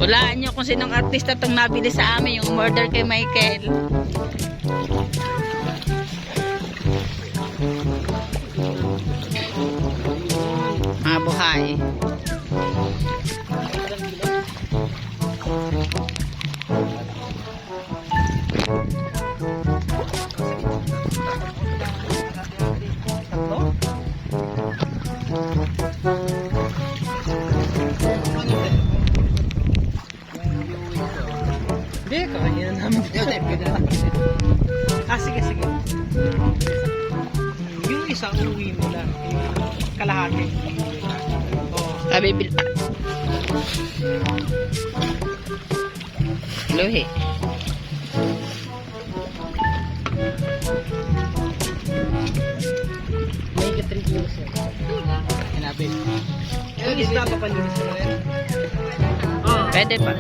Walaan nyo kung sinong artista itong nabili sa amin, yung murder kay Michael. Mga buhay. Hindi, kakainin namin. Sige. Yung isa, uwi mo lang. Yung kalahati. Kabibil. Luhi. May 3 kilos yun. Hanapin. Yung isda pa palinis mo rin? Pwede pa.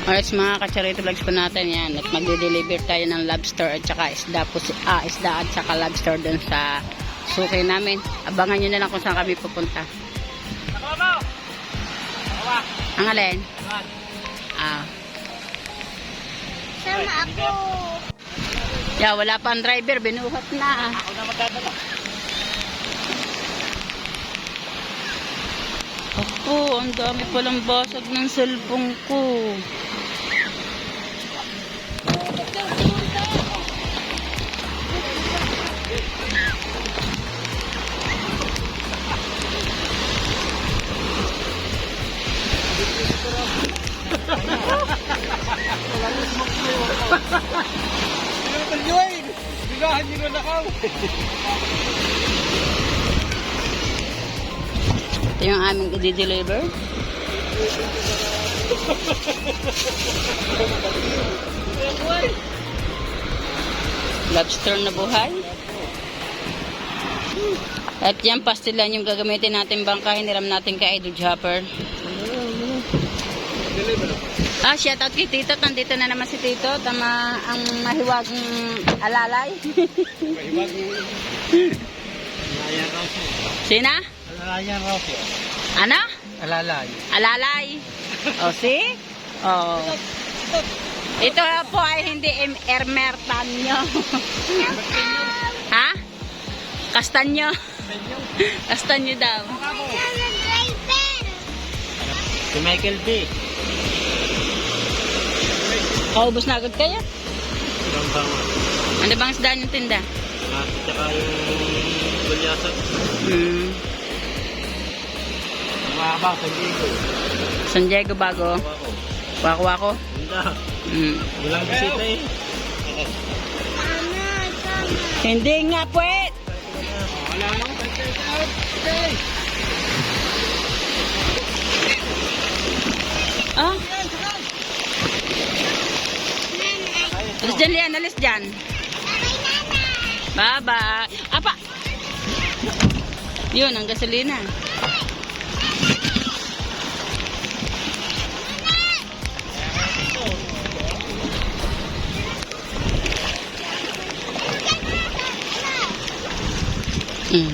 Alright, mga ka-charity vlogs po natin yan. At magde-deliver tayo ng lobster at saka isda po, isda at saka lobster dun sa suki namin. Abangan nyo na lang kung saan kami pupunta. Ang alin? Sama ako. Yeah, wala pa ang driver, binuhat na. Ako na magdadala. Ako, ang dami palang basag ng cellphone ko. Bigahan nyo na ako. Ito yung aming i-deliver. Lobster na buhay. At yan, pastilan yung gagamitin natin bangka. Hiniram natin kay Idol Hopper. Shout out kay Tito. Nandito na naman si Tito. Tama ang mahiwagang alalay. Mahiwagang alalay raw po. Sina? Alalay raw po. Ano? Alalay. Alalay. See? Ito po ay hindi ermertanyo. Ha? Kastanyo. Kastanyo daw. Si Michael B. Kaubos na agad kayo? Gambangan. Ano bang isda yung tinda? At saka yung gulyasan. Mahaba, San Diego. San Diego bago. Wako-wako. Walang bisita eh. Hindi nga puwet. Wala nang Alis dyan, Lian. Alis dyan. Bye-bye. Apa? Yun, ang gasolina.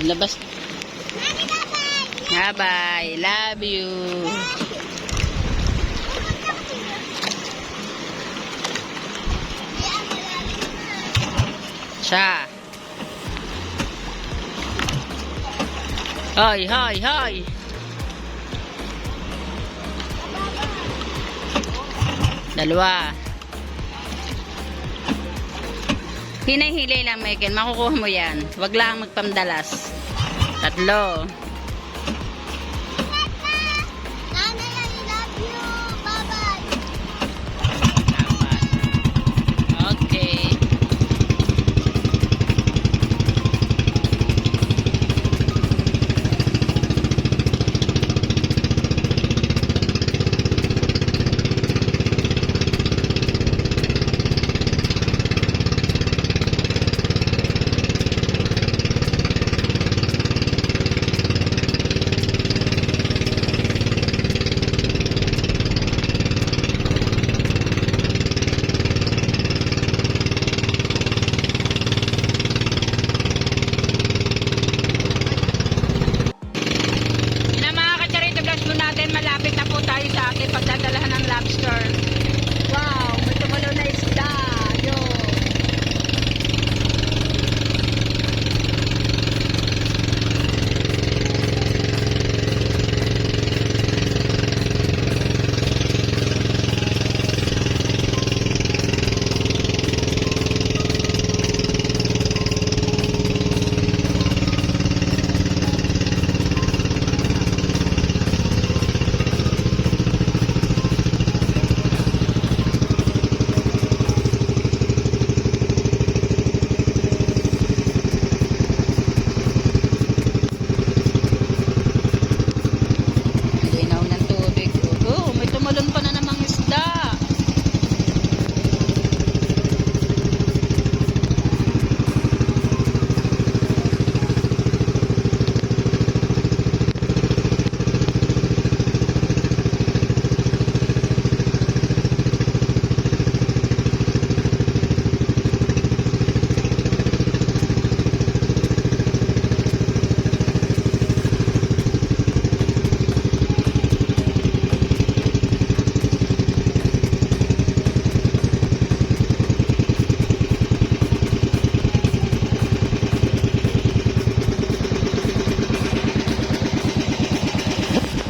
Labas. Bye-bye. Love you. Siya. Hoy, hoy, hoy. Dalawa. Hinay-hilay lang, Michael. Makukuha mo yan. Huwag lang magpamdalas. Tatlo.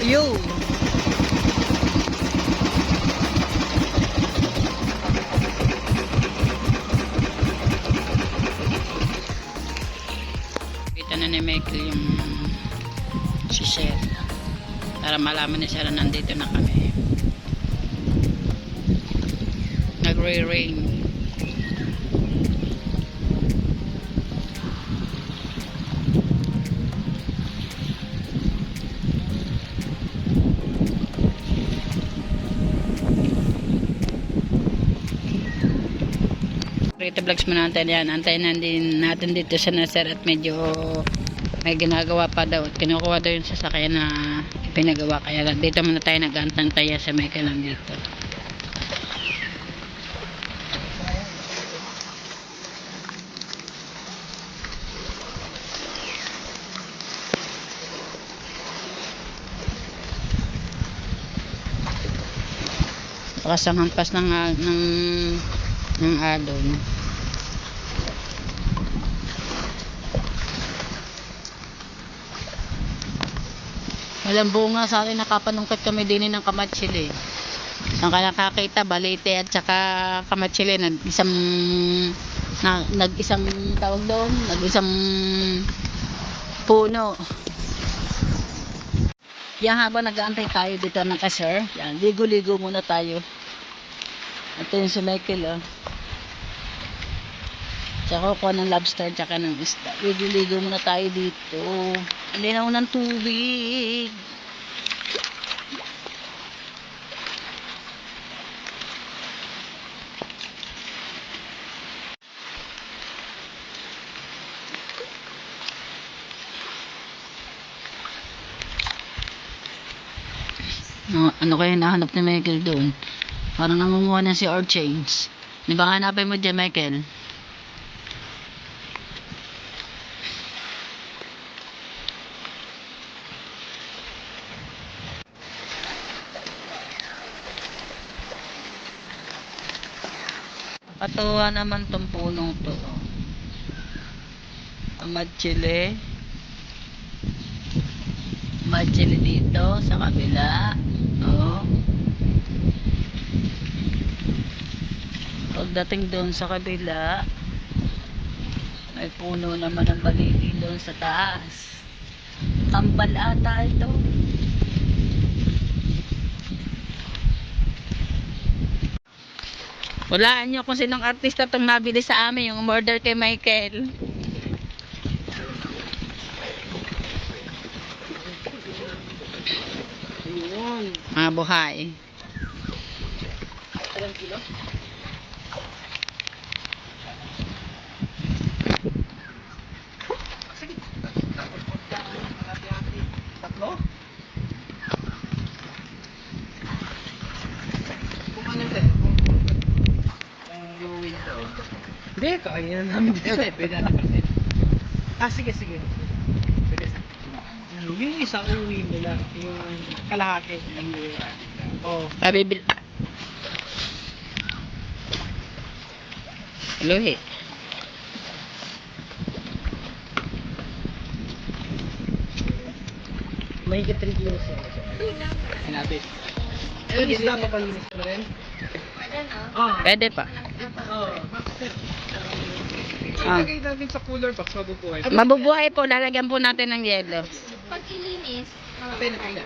Yo! Kita na ni Michael yung si Sir. Para malaman ni Sir na nandito na kami. Nagre-rain. Rito vlogs mo natin yan. Antayin na din natin dito sa Nasser at medyo may ginagawa pa daw. Kinukuha daw yung sasakyan na pinagawa. Kaya dito muna tayo nag-antantaya sa Michael nandito. Lakas ang hampas ng alon. Walang bunga sa atin, nakapanungkit kami din ng Kamatsili. Ang nakakita, Balete at saka Kamatsili, nag-isang tawag doon, nag-isang puno. Yan, habang nag-aantay tayo dito ng kasir, yan, ligo-ligo muna tayo. Ito yung si Michael, oh. Tsaka kuha ng lobster, tsaka ng isda. Ligo-ligo muna tayo dito. Hindi na ng tubig. Ano kaya hinahanap ni Michael doon? Parang nangunguha na si Orchains. Di ba hanapin mo dyan, Michael? Katuwa naman tong punong to. Kamatsili. Kamatsili dito sa kabila. Oh. Pagdating doon sa kabila, may puno naman ng baliti doon sa taas. Tambal ata ito. Walaan nyo kung sinong artista itong nabili sa amin, yung murder kay Michael. Ayun. Mga buhay. Ilang kilo? Tatlo? Kung ano ito? Yung window. Hindi, kaya namin dito. Pwede natin. Sige. Pwede sa. Yung isang uwi nila, yung kalahati. Oh. Pabibil. Luhi. May 3 kilos yan. Sinabi. Isda pa palinis mo rin? Pwede pa. Ilagay natin sa cooler box, mabubuhay. Mabubuhay po, lalagyan po natin ng yelo. Pag ilinis, Patay na kaya.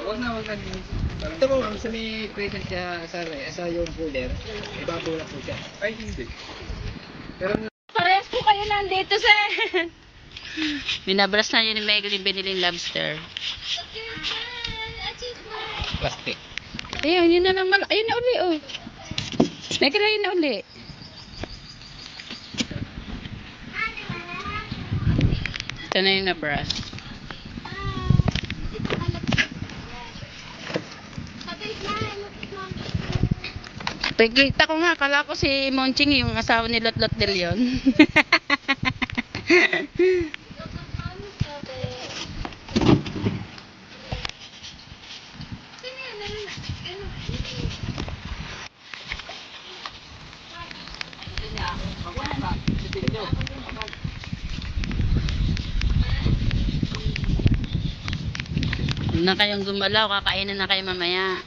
Huwag na linis. Ito po, sa may present siya sa yung cooler, ibabaw na po siya. Ay, hindi. Pero Parehas po kayo nandito, sir. Binabras na yun ni Michael yung biniling lobster. plastic. Ayun, yun na lang ayun na uli, oh. Michael, ayun na uli. Ito na yung nabras. Pagkita ko nga, kala ko si Monching yung asawa ni Lot de Leon. Huwag na kayong gumalaw, kakainin na kayo mamaya.